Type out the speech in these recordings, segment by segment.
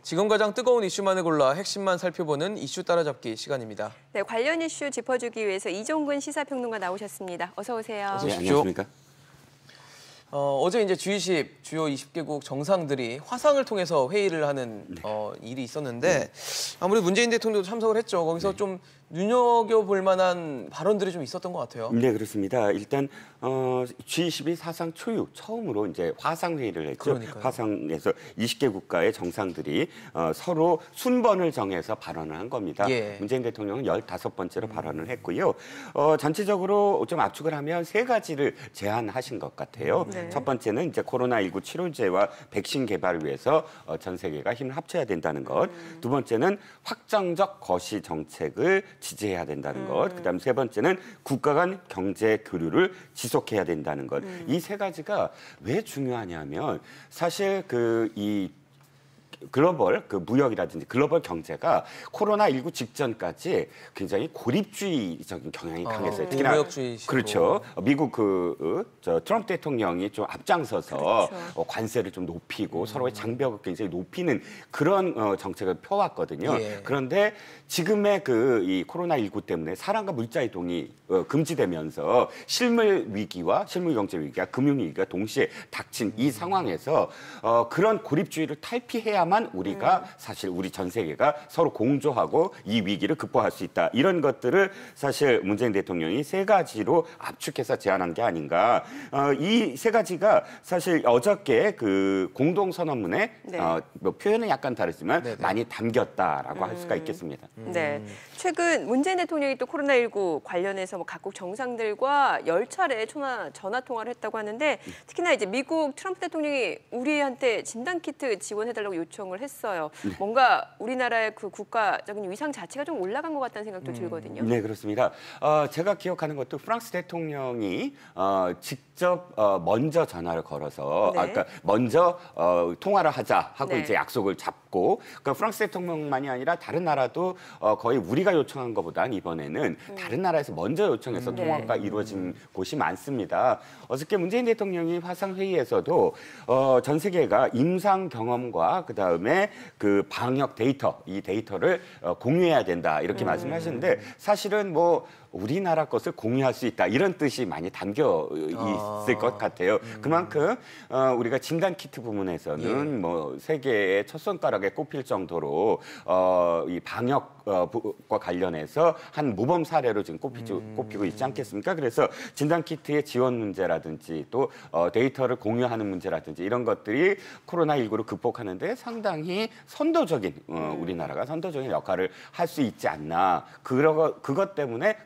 지금 가장 뜨거운 이슈만을 골라 핵심만 살펴보는 이슈 따라잡기 시간입니다. 네, 관련 이슈 짚어주기 위해서 이종근 시사평론가 나오셨습니다. 어서 오세요. 어서 오십시오. 네, 안녕하십니까? 어제 이제 G20 주요 20개국 정상들이 화상을 통해서 회의를 하는 일이 있었는데 아무래도 문재인 대통령도 참석을 했죠. 거기서 좀 눈여겨볼 만한 발언들이 좀 있었던 것 같아요. 네, 그렇습니다. 일단 G20이 사상 초유 처음으로 이제 화상 회의를 했죠. 그러니까요. 화상에서 20개 국가의 정상들이 서로 순번을 정해서 발언을 한 겁니다. 예. 문재인 대통령은 15번째로 발언을 했고요. 전체적으로 좀 압축을 하면 세 가지를 제안하신 것 같아요. 네. 첫 번째는 이제 코로나19 치료제와 백신 개발을 위해서 전 세계가 힘을 합쳐야 된다는 것. 두 번째는 확정적 거시 정책을 지지해야 된다는 것. 그다음 세 번째는 국가 간 경제 교류를 지속해야 된다는 것. 이 세 가지가 왜 중요하냐면 사실 이 글로벌 무역이라든지 글로벌 경제가 코로나19 직전까지 굉장히 고립주의적인 경향이 강했어요. 특히나 무역주의식으로. 그렇죠. 미국 트럼프 대통령이 좀 앞장서서 그렇죠. 관세를 좀 높이고 서로의 장벽을 굉장히 높이는 그런 정책을 펴왔거든요. 예. 그런데 지금의 이 코로나19 때문에 사람과 물자 이동이 금지되면서 실물 경제 위기와 금융 위기가 동시에 닥친 이 상황에서 그런 고립주의를 탈피해야만 우리가 사실 우리 전 세계가 서로 공조하고 이 위기를 극복할 수 있다. 이런 것들을 사실 문재인 대통령이 세 가지로 압축해서 제안한 게 아닌가. 이 세 가지가 사실 어저께 공동 선언문에 네. 표현은 약간 다르지만 네네. 많이 담겼다라고 할 수가 있겠습니다. 네, 최근 문재인 대통령이 또 코로나19 관련해서 각국 정상들과 10차례 전화 통화를 했다고 하는데 특히나 이제 미국 트럼프 대통령이 우리한테 진단키트 지원해달라고 요청을 했어요. 뭔가 우리나라의 그 국가적인 위상 자체가 좀 올라간 것 같다는 생각도 들거든요. 네, 그렇습니다. 제가 기억하는 것도 프랑스 대통령이 직접 먼저 전화를 걸어서 네. 그러니까 먼저 통화를 하자 하고 네. 이제 약속을 잡고 그러니까 프랑스 대통령만이 아니라 다른 나라도 거의 우리가 요청한 것보다는 이번에는 다른 나라에서 먼저 요청해서 네. 통화가 이루어진 곳이 많습니다. 어저께 문재인 대통령이 화상 회의에서도 전 세계가 임상 경험과 그다음에 방역 데이터 이 데이터를 공유해야 된다 이렇게 말씀하셨는데 사실은 우리나라 것을 공유할 수 있다 이런 뜻이 많이 담겨 있을 것 같아요. 그만큼 우리가 진단 키트 부문에서는 세계의 첫 손가락에 꼽힐 정도로 이 방역과 관련해서 한 모범 사례로 지금 꼽히고 있지 않겠습니까? 그래서 진단 키트의 지원 문제라든지 또 데이터를 공유하는 문제라든지 이런 것들이 코로나19를 극복하는데 상당히 선도적인 우리나라가 선도적인 역할을 할 수 있지 않나. 그것 때문에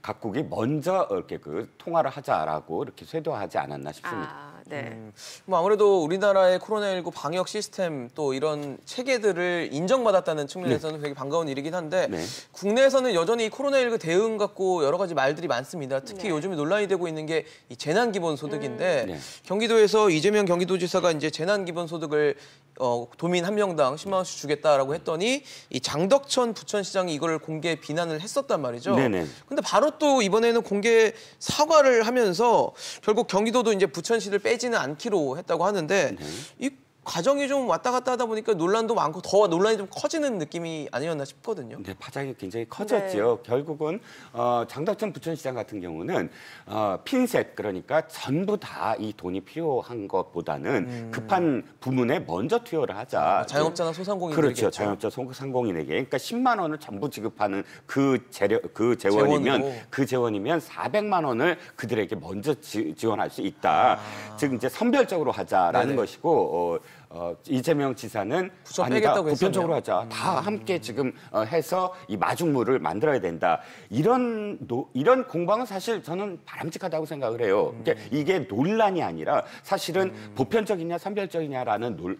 각국이 먼저 이렇게 통화를 하자라고 이렇게 쇄도하지 않았나 싶습니다. 네. 아무래도 우리나라의 코로나19 방역 시스템 또 이런 체계들을 인정받았다는 측면에서는 되게 반가운 일이긴 한데 네. 국내에서는 여전히 코로나19 대응 갖고 여러 가지 말들이 많습니다. 특히 네. 요즘에 논란이 되고 있는 게 이 재난기본소득인데 네. 경기도에서 이재명 경기도지사가 이제 재난기본소득을 도민 한 명당 10만 원씩 주겠다라고 했더니 이 장덕천 부천시장이 이걸 공개 비난을 했었단 말이죠. 네네. 근데 바로 또 이번에는 공개 사과를 하면서 결국 경기도도 이제 부천시를 빼지는 않기로 했다고 하는데 이 과정이 좀 왔다 갔다 하다 보니까 논란도 많고 더 논란이 좀 커지는 느낌이 아니었나 싶거든요. 네, 파장이 굉장히 커졌죠. 결국은 장덕천 부천시장 같은 경우는 핀셋 그러니까 전부 다 이 돈이 필요한 것보다는 급한 부문에 먼저 투여를 하자. 자영업자나 소상공인들에게 그렇죠. 자영업자 소상공인에게. 그러니까 10만 원을 전부 지급하는 그 재원이면 400만 원을 그들에게 먼저 지원할 수 있다. 즉 이제 선별적으로 하자라는 네네. 것이고 이재명 지사는 부천 아니다. 빼겠다고 보편적으로 했었네요. 하자. 다 함께 지금 해서 이 마중물을 만들어야 된다. 이런 공방은 사실 저는 바람직하다고 생각을 해요. 그러니까 이게 논란이 아니라 사실은 보편적이냐 선별적이냐라는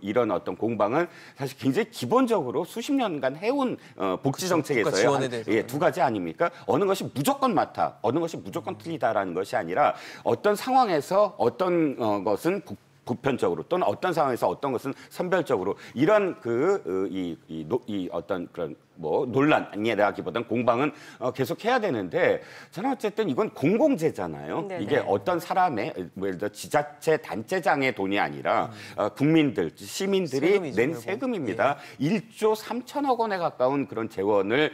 이런 어떤 공방은 사실 굉장히 기본적으로 수십 년간 해온 복지 정책에서의 두 가지 아닙니까? 어느 것이 무조건 맞다, 어느 것이 무조건 틀리다라는 것이 아니라 어떤 상황에서 어떤 것은 보편적으로 또는 어떤 상황에서 어떤 것은 선별적으로 이런 어떤 그런 뭐 논란이라기보다는 공방은 계속 해야 되는데 저는 어쨌든 이건 공공재잖아요. 네네. 이게 어떤 사람의 뭐 예를 들어 지자체 단체장의 돈이 아니라 국민들, 시민들이 세금이죠, 낸 결국. 세금입니다. 1조 3천억 원에 가까운 그런 재원을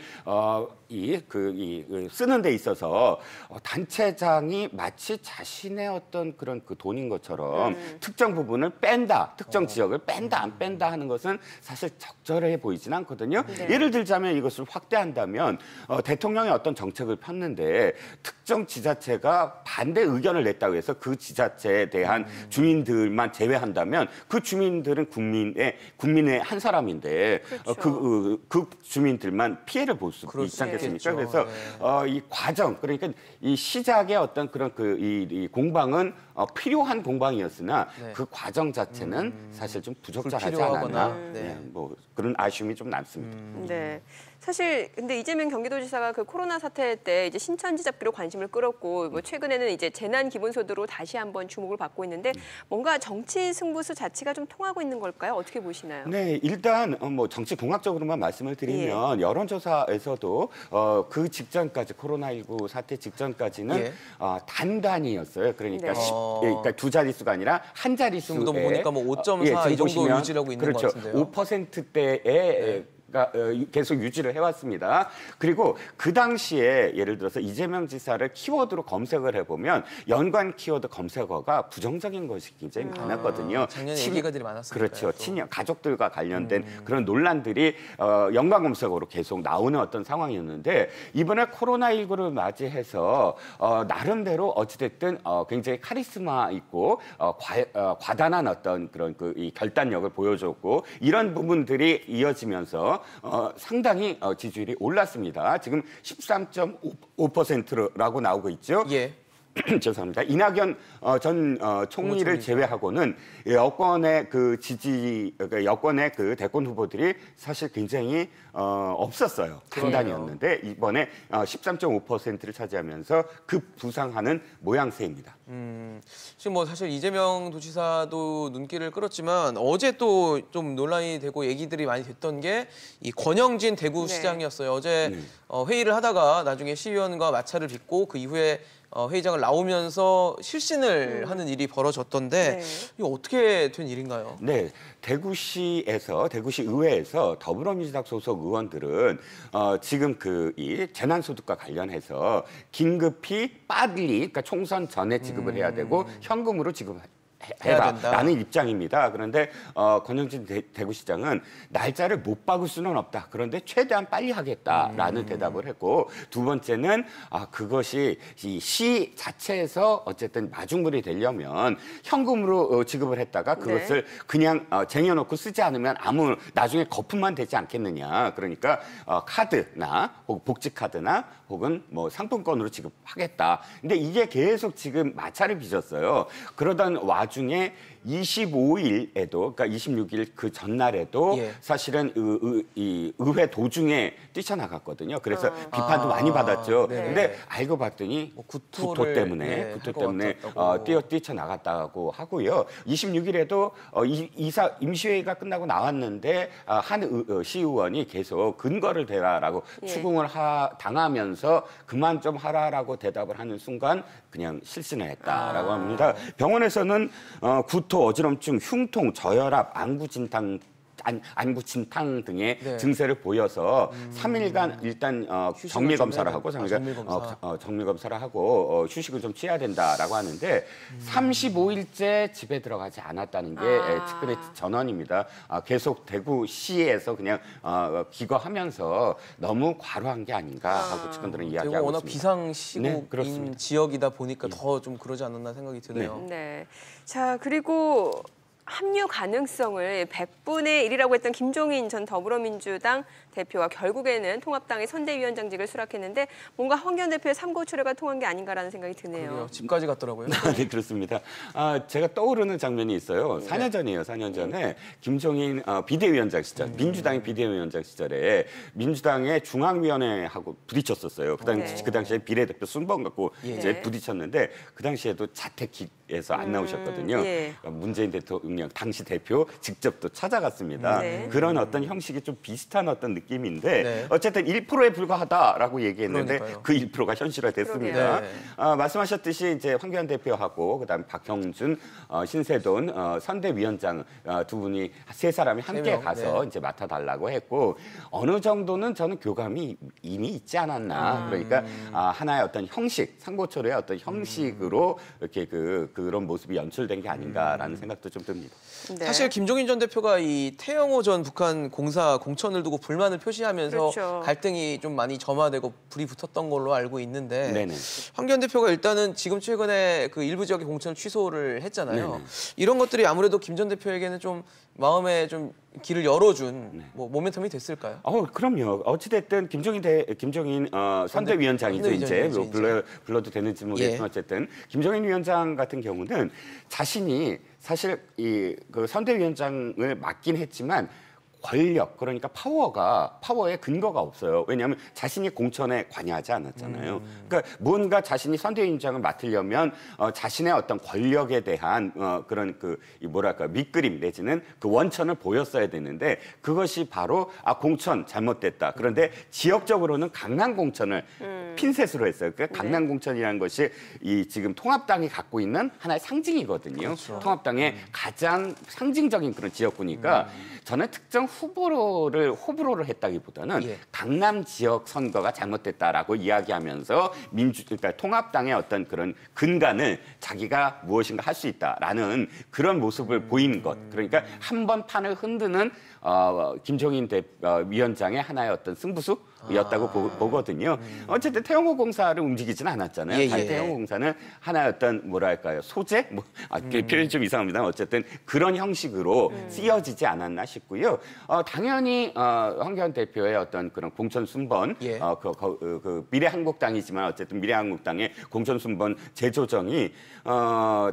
쓰는 데 있어서 단체장이 마치 자신의 어떤 그런 그 돈인 것처럼 특정 부분을 뺀다, 특정 지역을 뺀다, 안 뺀다 하는 것은 사실 적절해 보이진 않거든요. 네. 예를 들자면 이것을 확대한다면 대통령이 어떤 정책을 폈는데 특정 지자체가 반대 의견을 냈다고 해서 그 지자체에 대한 주민들만 제외한다면 그 주민들은 국민의 한 사람인데 그렇죠. 그 주민들만 피해를 볼 수 그럴 있지 수 않겠습니까? 있겠죠. 그래서 네. 이 과정 그러니까 이 시작의 어떤 그런 이 공방은 필요한 공방이었으나 네. 그 과정 자체는 사실 좀 부적절하지 불필요하거나, 않았나 네. 뭐 그런 아쉬움이 좀 남습니다. 네. 사실 근데 이재명 경기도지사가 그 코로나 사태 때 이제 신천지 잡기로 관심을 끌었고 뭐 최근에는 이제 재난 기본소득으로 다시 한번 주목을 받고 있는데 뭔가 정치 승부수 자체가 좀 통하고 있는 걸까요? 어떻게 보시나요? 네, 일단 뭐 정치 공학적으로만 말씀을 드리면 여론조사에서도 그 직전까지 코로나19 사태 직전까지는 예. 단단히였어요. 그러니까 네. 그러니까 두 자릿수가 아니라 한 자릿수에 지금도 보니까 뭐 5.4 이 정도 유지하고 있는 그렇죠. 것 같은데요. 5%대에 계속 유지를 해왔습니다. 그리고 그 당시에 예를 들어서 이재명 지사를 키워드로 검색을 해보면 연관 키워드 검색어가 부정적인 것이 굉장히 많았거든요. 작년에 얘기가들이 많았으니까요. 그렇죠. 또. 친형 가족들과 관련된 그런 논란들이 연관 검색어로 계속 나오는 어떤 상황이었는데 이번에 코로나19를 맞이해서 나름대로 어찌됐든 굉장히 카리스마 있고 과단한 어떤 그런 이 결단력을 보여줬고 이런 부분들이 이어지면서 상당히 지지율이 올랐습니다. 지금 13.5%라고 나오고 있죠. 예. 죄송합니다. 이낙연 전 총리를 제외하고는 여권의 여권의 그 대권 후보들이 사실 굉장히 없었어요. 단단이었는데 이번에 13.5%를 차지하면서 급부상하는 모양새입니다. 지금 뭐 사실 이재명 도지사도 눈길을 끌었지만 어제 또 좀 논란이 되고 얘기들이 많이 됐던 게 이 권영진 대구시장이었어요. 어제 회의를 하다가 나중에 시의원과 마찰을 빚고 그 이후에 회의장을 나오면서 실신을 하는 일이 벌어졌던데 이거 어떻게 된 일인가요? 네, 대구시 의회에서 더불어민주당 소속 의원들은 지금 이 재난소득과 관련해서 긴급히 빨리 그러니까 총선 전에 지급을 해야 되고 현금으로 지급해라라는 입장입니다. 그런데 권영진 대구시장은 날짜를 못 박을 수는 없다. 그런데 최대한 빨리 하겠다라는 대답을 했고 두 번째는 그것이 이 시 자체에서 어쨌든 마중물이 되려면 현금으로 지급을 했다가 그것을 그냥 쟁여놓고 쓰지 않으면 나중에 거품만 되지 않겠느냐. 그러니까 카드나 혹은 복지카드나 혹은 뭐 상품권으로 지급하겠다. 근데 이게 계속 지금 마찰을 빚었어요. 그러던 와중에 25일에도 그러니까 26일 그 전날에도 사실은 이 의회 도중에 뛰쳐나갔거든요. 그래서 비판도 많이 받았죠. 근데 알고 봤더니 구토 때문에 뛰쳐나갔다고 하고요. 26일에도 임시회의가 끝나고 나왔는데 한 시의원이 계속 근거를 대라라고 추궁을 당하면서 그만 좀 하라라고 대답을 하는 순간 그냥 실신을 했다라고 합니다. 병원에서는 구토, 어지럼증, 흉통, 저혈압, 안구진탕 등의 증세를 보여서 3일간 일단 정밀 검사를 하고 정밀 검사를 하고 휴식을 좀 취해야 된다라고 하는데 35일째 집에 들어가지 않았다는 게 특별히 전원입니다. 계속 대구시에서 그냥 기거하면서 너무 과로한 게 아닌가 하고 측근들은 이야기하고 워낙 있습니다. 비상시국인 지역이다 보니까 더 좀 그러지 않았나 생각이 드네요. 네. 자, 그리고 합류 가능성을 100분의 1이라고 했던 김종인 전 더불어민주당 대표가 결국에는 통합당의 선대위원장직을 수락했는데 뭔가 황교안 대표의 삼고초려가 통한 게 아닌가라는 생각이 드네요. 그러게요. 집까지 갔더라고요. 네, 그렇습니다. 제가 떠오르는 장면이 있어요. 4년 전이에요. 4년 전에 김종인 비대위원장 시절, 민주당의 비대위원장 시절에 민주당의 중앙위원회하고 부딪혔었어요. 그 당시에 비례대표 순번 갖고 이제 부딪혔는데 그 당시에도 자택에서 안 나오셨거든요. 문재인 대통령 대통령 당시 대표 직접 또 찾아갔습니다. 네. 그런 어떤 형식이 좀 비슷한 어떤 느낌인데 네. 어쨌든 1%에 불과하다라고 얘기했는데 그러니까요. 그 1%가 현실화됐습니다. 네. 말씀하셨듯이 이제 황교안 대표하고 그다음에 박형준, 신세돈 선대위원장 두 분이 세 사람이 함께 명, 가서 네. 이제 맡아달라고 했고 어느 정도는 저는 교감이 이미 있지 않았나. 그러니까 하나의 어떤 형식, 상고초려의 어떤 형식으로 이렇게 그런 모습이 연출된 게 아닌가라는 생각도 좀 듭니다. 네. 사실 김종인 전 대표가 이 태영호 전 북한 공사 공천을 두고 불만을 표시하면서 그렇죠. 갈등이 좀 많이 점화되고 불이 붙었던 걸로 알고 있는데 네네. 황교안 대표가 일단은 지금 최근에 그 일부 지역의 공천을 취소를 했잖아요. 네네. 이런 것들이 아무래도 김 전 대표에게는 좀 마음에 좀 길을 열어준 네. 뭐 모멘텀이 됐을까요? 그럼요. 어찌됐든 김종인 선대위원장이죠. 이제 선대위원장이죠, 이제. 불러도 되는지 모르겠지만 예. 어쨌든 김종인 위원장 같은 경우는 자신이 사실 그 선대위원장을 맡긴 했지만 권력 그러니까 파워의 근거가 없어요. 왜냐하면 자신이 공천에 관여하지 않았잖아요. 그러니까 뭔가 자신이 선대위원장을 맡으려면 자신의 어떤 권력에 대한 그런 뭐랄까 밑그림 내지는 그 원천을 보였어야 되는데 그것이 바로 공천 잘못됐다. 그런데 지역적으로는 강남 공천을 핀셋으로 했어요. 그러니까 강남 공천이라는 것이 이 지금 통합당이 갖고 있는 하나의 상징이거든요. 그렇죠. 통합당의 가장 상징적인 그런 지역구니까 저는 특정 호불호를 했다기보다는 예. 강남 지역 선거가 잘못됐다라고 이야기하면서 그러니까 통합당의 어떤 그런 근간을 자기가 무엇인가 할 수 있다라는 그런 모습을 보이는 것. 그러니까 한 번 판을 흔드는 김종인 위원장의 하나의 어떤 승부수였다고 보거든요. 어쨌든 태영호 공사를 움직이지는 않았잖아요. 예, 예. 태영호 공사는 하나의 어떤 뭐랄까요 소재? 표현이 좀 이상합니다. 어쨌든 그런 형식으로 쓰여지지 않았나 싶고요. 당연히 황교안 대표의 어떤 그런 공천 순번, 예. 그 미래한국당이지만 어쨌든 미래한국당의 공천 순번 재조정이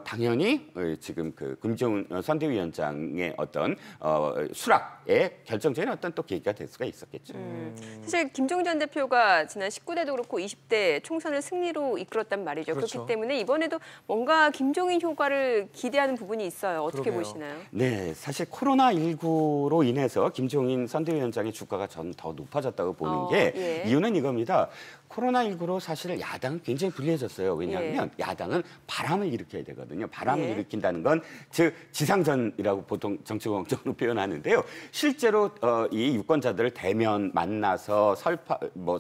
당연히 지금 그 김종인 선대위원장의 어떤 수락의 결정적인 어떤 또 계기가 될 수가 있었겠죠. 사실 김종인 전 대표가 지난 19대도 그렇고 20대 총선을 승리로 이끌었단 말이죠. 그렇죠. 그렇기 때문에 이번에도 뭔가 김종인 효과를 기대하는 부분이 있어요. 어떻게 그러게요. 보시나요? 네, 사실 코로나19로 인해서 김종인 선대위원장의 주가가 저는 더 높아졌다고 보는 게 예. 이유는 이겁니다. 코로나19로 사실 야당은 굉장히 불리해졌어요. 왜냐하면 야당은 바람을 일으켜야 되거든요. 바람을 예. 일으킨다는 건 즉 지상전이라고 보통 정치공학적으로 표현하는데요. 실제로 이 유권자들을 대면 만나서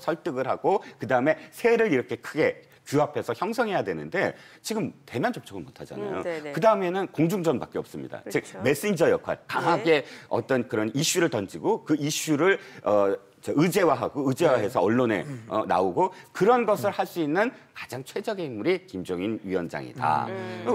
설득을 하고 그다음에 세를 이렇게 크게 규합해서 형성해야 되는데 지금 대면 접촉을 못 하잖아요. 네네. 그다음에는 공중전밖에 없습니다. 그렇죠. 즉 메신저 역할, 강하게 어떤 그런 이슈를 던지고 그 이슈를 의제화해서 언론에 나오고 그런 것을 할 수 있는 가장 최적의 인물이 김종인 위원장이다.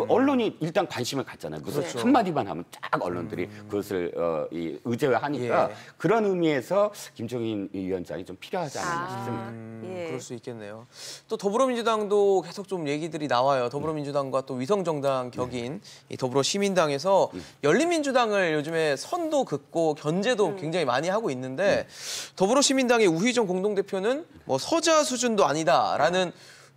언론이 일단 관심을 갖잖아요. 무슨 그렇죠. 한마디만 하면 쫙 언론들이 그것을 의제화하니까 예. 그런 의미에서 김종인 위원장이 좀 필요하지 않았나 싶습니다. 예. 그럴 수 있겠네요. 또 더불어민주당도 계속 좀 얘기들이 나와요. 더불어민주당과 또 위성정당 격인 이 더불어시민당에서 열린민주당을 요즘에 선도 긋고 견제도 굉장히 많이 하고 있는데 더불어시민당의 우희정 공동대표는 뭐 서자 수준도 아니다라는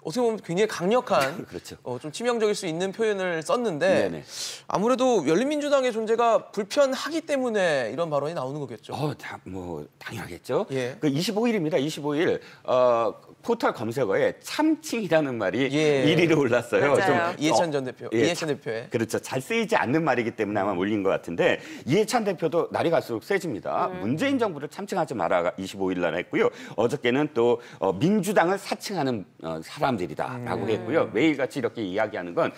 어떻게 보면 굉장히 강력한 그렇죠. 좀 치명적일 수 있는 표현을 썼는데 네네. 아무래도 열린민주당의 존재가 불편하기 때문에 이런 발언이 나오는 거겠죠. 당연하겠죠. 예. 그 25일입니다. 25일 포털 검색어에 참칭이라는 말이 예. 1위로 올랐어요. 맞아요. 이해찬 전 대표, 예, 이해찬 대표의. 그렇죠. 잘 쓰이지 않는 말이기 때문에 아마 올린 것 같은데 이해찬 대표도 날이 갈수록 세집니다. 문재인 정부를 참칭하지 마라 25일 날 했고요. 어저께는 또 민주당을 사칭하는 사람들이다라고 했고요. 매일같이 이렇게 이야기하는 건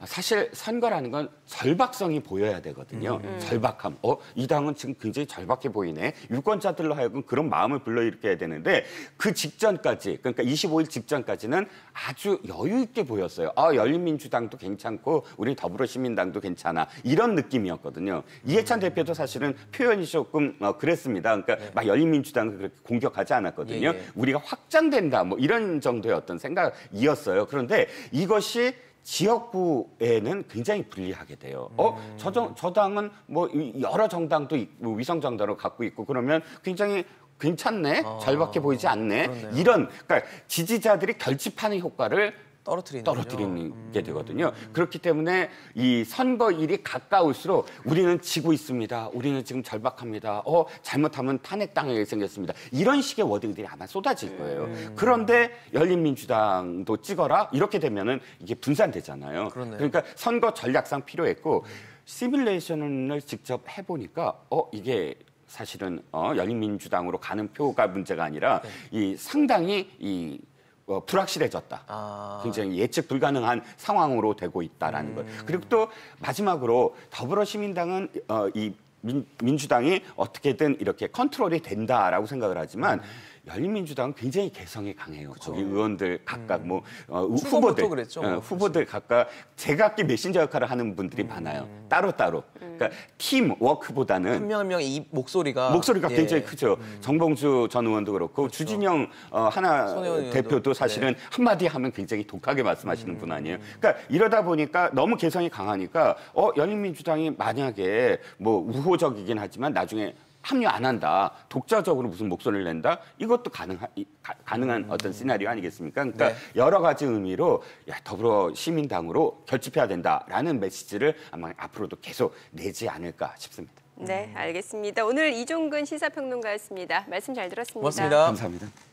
사실 선거라는 건 절박성이 보여야 되거든요. 절박함. 이 당은 지금 굉장히 절박해 보이네. 유권자들로 하여금 그런 마음을 불러일으켜야 되는데 그 직전까지 그러니까 25일 직전까지는 아주 여유 있게 보였어요. 열린민주당도 괜찮고 우리 더불어시민당도 괜찮아. 이런 느낌이었거든요. 이해찬 대표도 사실은 표현이 조금 그랬습니다. 그러니까 막 열린민주당을 그렇게 공격하지 않았거든요. 예. 우리가 확장된다 뭐 이런 정도의 어떤 생각이었어요. 그런데 이것이 지역구에는 굉장히 불리하게 돼요. 저 당은 뭐 여러 정당도 있고 위성 정당을 갖고 있고 그러면 굉장히 괜찮네, 절박해 보이지 않네. 그렇네요. 이런 그러니까 지지자들이 결집하는 효과를 떨어뜨리는 게 되거든요. 그렇기 때문에 이 선거일이 가까울수록 우리는 지고 있습니다. 우리는 지금 절박합니다. 잘못하면 탄핵당하게 생겼습니다. 이런 식의 워딩들이 아마 쏟아질 거예요. 그런데 열린민주당도 찍어라 이렇게 되면은 이게 분산되잖아요. 그렇네요. 그러니까 선거 전략상 필요했고 시뮬레이션을 직접 해보니까 이게 사실은 열린민주당으로 가는 표가 문제가 아니라 이 상당히 이 불확실해졌다. 굉장히 예측 불가능한 상황으로 되고 있다라는 것. 그리고 또 마지막으로 더불어시민당은 이 민주당이 어떻게든 이렇게 컨트롤이 된다라고 생각을 하지만 열린민주당은 굉장히 개성이 강해요. 그쵸. 거기 의원들 각각 출범부터 그랬죠. 후보들 각각 제각기 메신저 역할을 하는 분들이 많아요. 따로따로. 그러니까 팀 워크보다는 한 명 한 명의 이 목소리가 예. 굉장히 크죠. 정봉주 전 의원도 그렇고 그렇죠. 주진영 하나 손혜원 의원도. 대표도 사실은 한마디 하면 굉장히 독하게 말씀하시는 분 아니에요. 그러니까 이러다 보니까 너무 개성이 강하니까 열린민주당이 만약에 뭐 우호적이긴 하지만 나중에 합류 안 한다. 독자적으로 무슨 목소리를 낸다. 이것도 가능한 어떤 시나리오 아니겠습니까? 그러니까 네. 여러 가지 의미로 더불어시민당으로 결집해야 된다라는 메시지를 아마 앞으로도 계속 내지 않을까 싶습니다. 네, 알겠습니다. 오늘 이종근 시사평론가였습니다. 말씀 잘 들었습니다. 고맙습니다. 감사합니다.